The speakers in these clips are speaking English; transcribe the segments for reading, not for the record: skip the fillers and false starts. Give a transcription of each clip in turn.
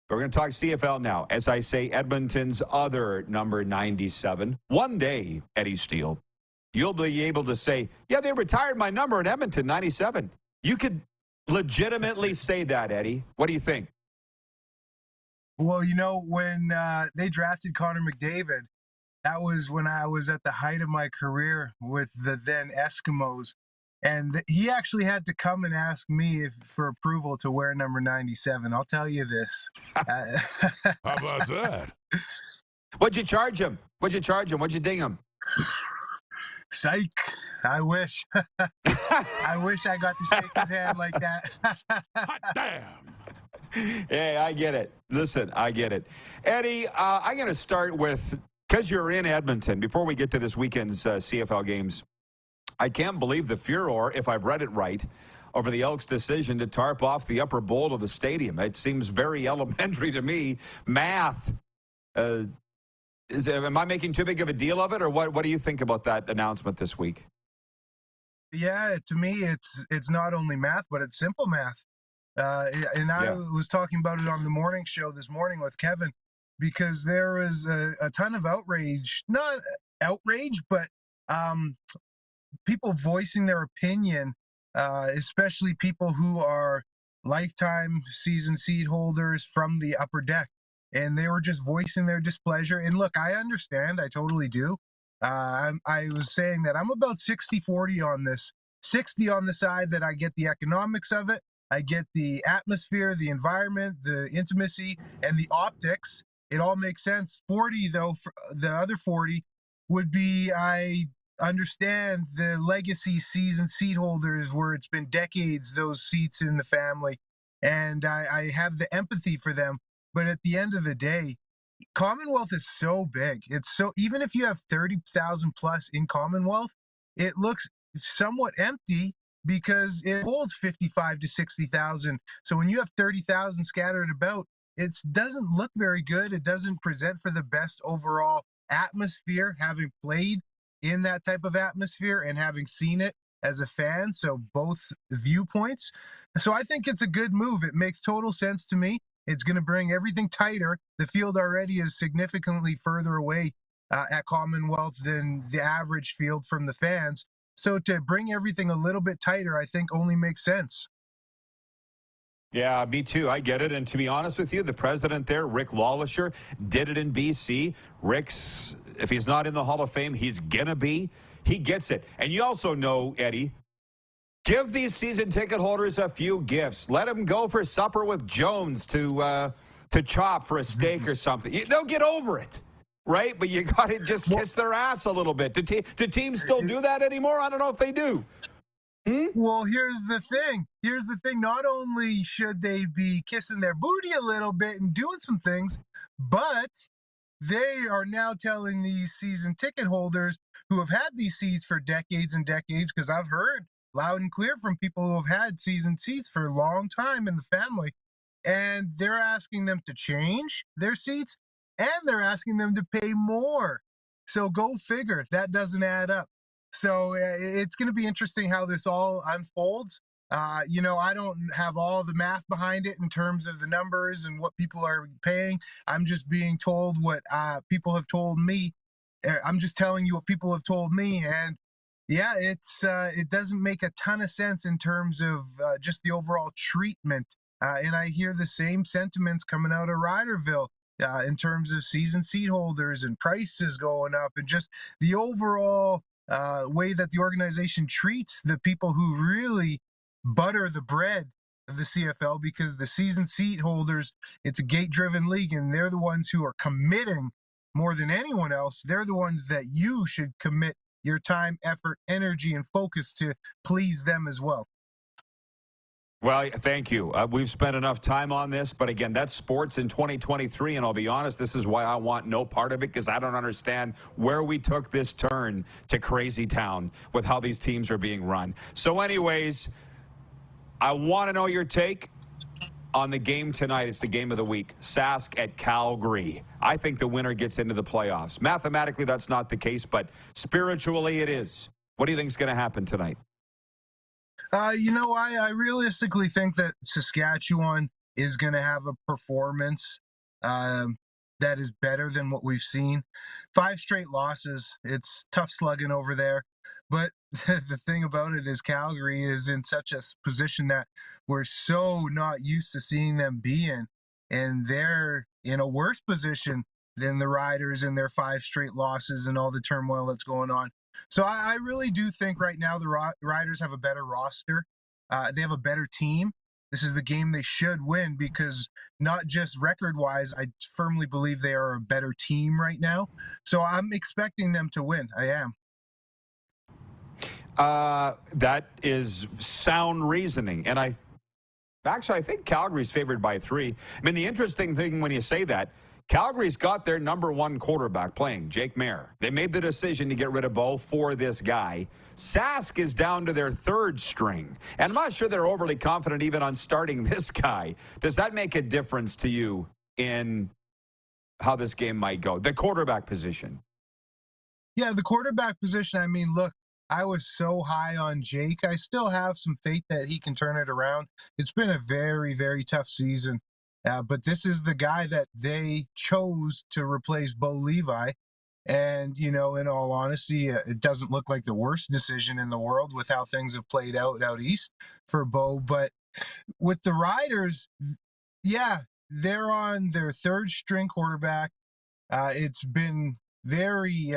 We're going to talk CFL now. As I say, Edmonton's other number 97. One day, Eddie Steele, you'll be able to say, yeah, they retired my number in Edmonton, 97. You could legitimately say that, Eddie. What do you think? Well, when they drafted Connor McDavid, that was when I was at the height of my career with the then Eskimos. And he actually had to come and ask me for approval to wear number 97. I'll tell you this. How about that? What'd you charge him? What'd you ding him? Psych. I wish. I wish I got to shake his hand like that. Hot damn. Hey, I get it. Listen, I get it. Eddie, I'm going to start with, because you're in Edmonton, before we get to this weekend's CFL games, I can't believe the furor, if I've read it right, over the Elks' decision to tarp off the upper bowl of the stadium. It seems very elementary to me. Math. Am I making too big of a deal of it, or what do you think about that announcement this week? Yeah, to me, it's not only math, but it's simple math. And I was talking about it on the morning show this morning with Kevin, because there was a ton of outrage, not outrage, but people voicing their opinion, especially people who are lifetime season seat holders from the upper deck. And they were just voicing their displeasure. And look, I understand. I totally do. I was saying that I'm about 60-40 on this. 60 on the side that I get the economics of it. I get the atmosphere, the environment, the intimacy, and the optics. It all makes sense. 40, though, for the other 40 would be I understand the legacy season seat holders where it's been decades, those seats in the family. And I have the empathy for them. But at the end of the day, Commonwealth is so big. It's so, even if you have 30,000 plus in Commonwealth, it looks somewhat empty because it holds 55 to 60,000. So when you have 30,000 scattered about, it doesn't look very good. It doesn't present for the best overall atmosphere, having played in that type of atmosphere and having seen it as a fan. So both viewpoints. So I think it's a good move. It makes total sense to me. It's going to bring everything tighter. The field already is significantly further away at Commonwealth than the average field from the fans. So to bring everything a little bit tighter, I think only makes sense. Yeah, me too. I get it. And to be honest with you, the president there, Rick Lawlisher, did it in BC. Rick's, if he's not in the Hall of Fame, he's going to be. He gets it. And you also know, Eddie, give these season ticket holders a few gifts. Let them go for supper with Jones to chop for a steak or something. They'll get over it, right? But you got to just kiss their ass a little bit. Do teams still do that anymore? I don't know if they do. Well, here's the thing. Not only should they be kissing their booty a little bit and doing some things, but they are now telling these season ticket holders who have had these seats for decades and decades, because I've heard loud and clear from people who have had season seats for a long time in the family, and they're asking them to change their seats, and they're asking them to pay more. So go figure. That doesn't add up. So it's going to be interesting how this all unfolds. I don't have all the math behind it in terms of the numbers and what people are paying. I'm just being told what people have told me. I'm just telling you what people have told me. And yeah, it doesn't make a ton of sense in terms of just the overall treatment. And I hear the same sentiments coming out of Ryderville in terms of season seat holders and prices going up and just the overall way that the organization treats the people who really butter the bread of the CFL, because the season seat holders, it's a gate-driven league, and they're the ones who are committing more than anyone else. They're the ones that you should commit your time, effort, energy, and focus to please them as well. Well, thank you. We've spent enough time on this, but again, that's sports in 2023, and I'll be honest, this is why I want no part of it, because I don't understand where we took this turn to crazy town with how these teams are being run. So anyways, I want to know your take on the game tonight. It's the game of the week, Sask at Calgary. I think the winner gets into the playoffs. Mathematically, that's not the case, but spiritually it is. What do you think is going to happen tonight? I realistically think that Saskatchewan is going to have a performance that is better than what we've seen. 5 straight losses. It's tough slugging over there. But the thing about it is Calgary is in such a position that we're so not used to seeing them be in. And they're in a worse position than the Riders in their 5 straight losses and all the turmoil that's going on. So I really do think right now the Riders have a better roster. They have a better team. This is the game they should win because not just record-wise, I firmly believe they are a better team right now. So I'm expecting them to win. I am. That is sound reasoning. And I think Calgary's favored by 3. I mean, the interesting thing when you say that, Calgary's got their number 1 quarterback playing, Jake Maier. They made the decision to get rid of Bo for this guy. Sask is down to their 3rd string. And I'm not sure they're overly confident even on starting this guy. Does that make a difference to you in how this game might go? The quarterback position. Yeah, the quarterback position, I mean, look, I was so high on Jake. I still have some faith that he can turn it around. It's been a very, very tough season. But this is the guy that they chose to replace Bo Levi. And, in all honesty, it doesn't look like the worst decision in the world with how things have played out east for Bo. But with the Riders, yeah, they're on their 3rd string quarterback. It's been very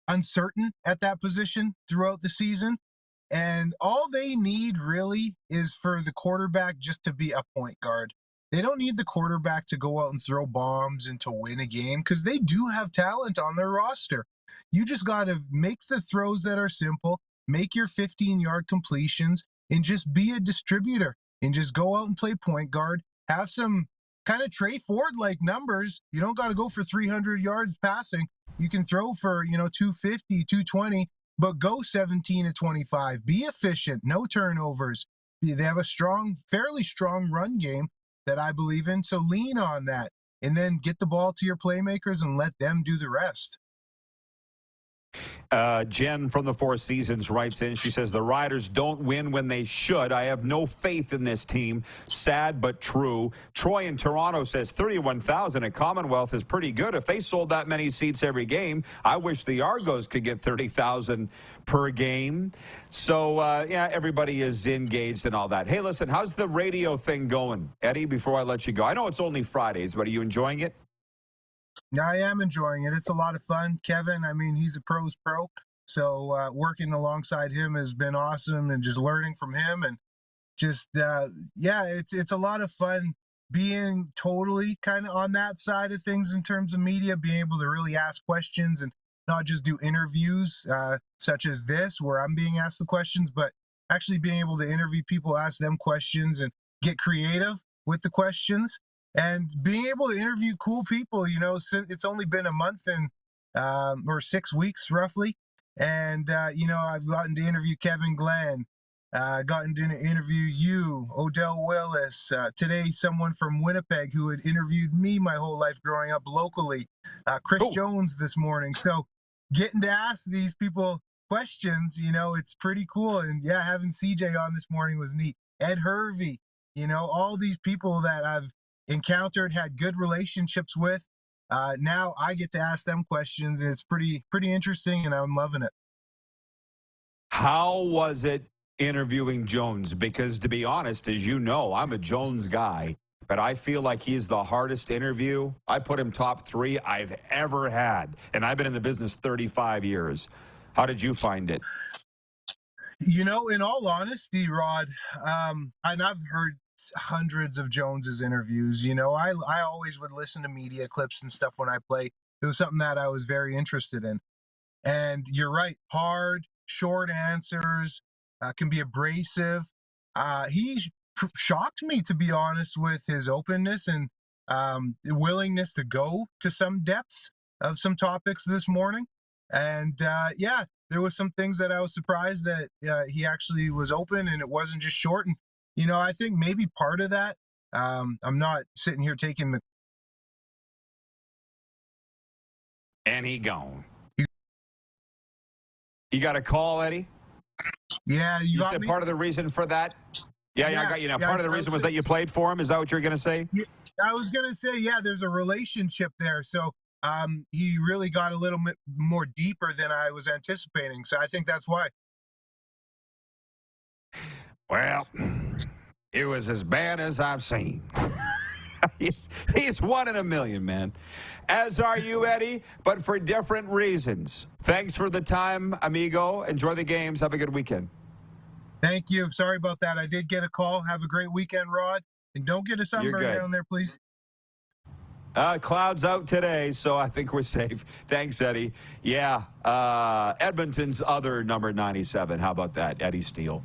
uncertain at that position throughout the season. And all they need really is for the quarterback just to be a point guard. They don't need the quarterback to go out and throw bombs and to win a game because they do have talent on their roster. You just got to make the throws that are simple, make your 15-yard completions, and just be a distributor and just go out and play point guard. Have some kind of Trey Ford-like numbers. You don't got to go for 300 yards passing. You can throw for, 250, 220, but go 17 to 25. Be efficient, no turnovers. They have a fairly strong run game that I believe in, so lean on that. And then get the ball to your playmakers and let them do the rest. Jen from the Four Seasons writes in. She says, the Riders don't win when they should. I have no faith in this team. Sad but true. Troy in Toronto says 31,000 at Commonwealth is pretty good. If they sold that many seats every game, I wish the Argos could get 30,000 per game. So, yeah, everybody is engaged and all that. Hey, listen, how's the radio thing going? Eddie, before I let you go. I know it's only Fridays, but are you enjoying it? I am enjoying it. It's a lot of fun. Kevin, I mean, he's a pro's pro. So working alongside him has been awesome and just learning from him. And just, it's a lot of fun being totally kind of on that side of things in terms of media, being able to really ask questions and not just do interviews such as this where I'm being asked the questions, but actually being able to interview people, ask them questions and get creative with the questions. And being able to interview cool people, it's only been a month and or 6 weeks roughly. And, I've gotten to interview Kevin Glenn, gotten to interview you, Odell Willis, today someone from Winnipeg who had interviewed me my whole life growing up locally, Chris Jones this morning. So getting to ask these people questions, it's pretty cool. And yeah, having CJ on this morning was neat. Ed Hervey, all these people that I've encountered, had good relationships with. Now I get to ask them questions. And it's pretty interesting, and I'm loving it. How was it interviewing Jones? Because to be honest, as you know, I'm a Jones guy, but I feel like he's the hardest interview. I put him top 3 I've ever had, and I've been in the business 35 years. How did you find it? In all honesty, Rod, and I've heard hundreds of Jones's interviews. I always would listen to media clips and stuff when I play. It was something that I was very interested in. And you're right, hard, short answers, can be abrasive. He shocked me, to be honest, with his openness and willingness to go to some depths of some topics this morning. And there was some things that I was surprised that he actually was open and it wasn't just short. And I think maybe part of that, I'm not sitting here taking the. And he gone. You got a call, Eddie? Yeah, you got said me? part of the reason for that Yeah, I got you now. Part of the reason was that you played for him. Is that what you're going to say? Yeah, I was going to say, yeah, there's a relationship there. So he really got a little bit more deeper than I was anticipating. So I think that's why. Well, it was as bad as I've seen. He's one in a million, man. As are you, Eddie, but for different reasons. Thanks for the time, amigo. Enjoy the games. Have a good weekend. Thank you. Sorry about that. I did get a call. Have a great weekend, Rod. And don't get a sunburn down there, please. Clouds out today, so I think we're safe. Thanks, Eddie. Yeah, Edmonton's other number 97. How about that, Eddie Steele?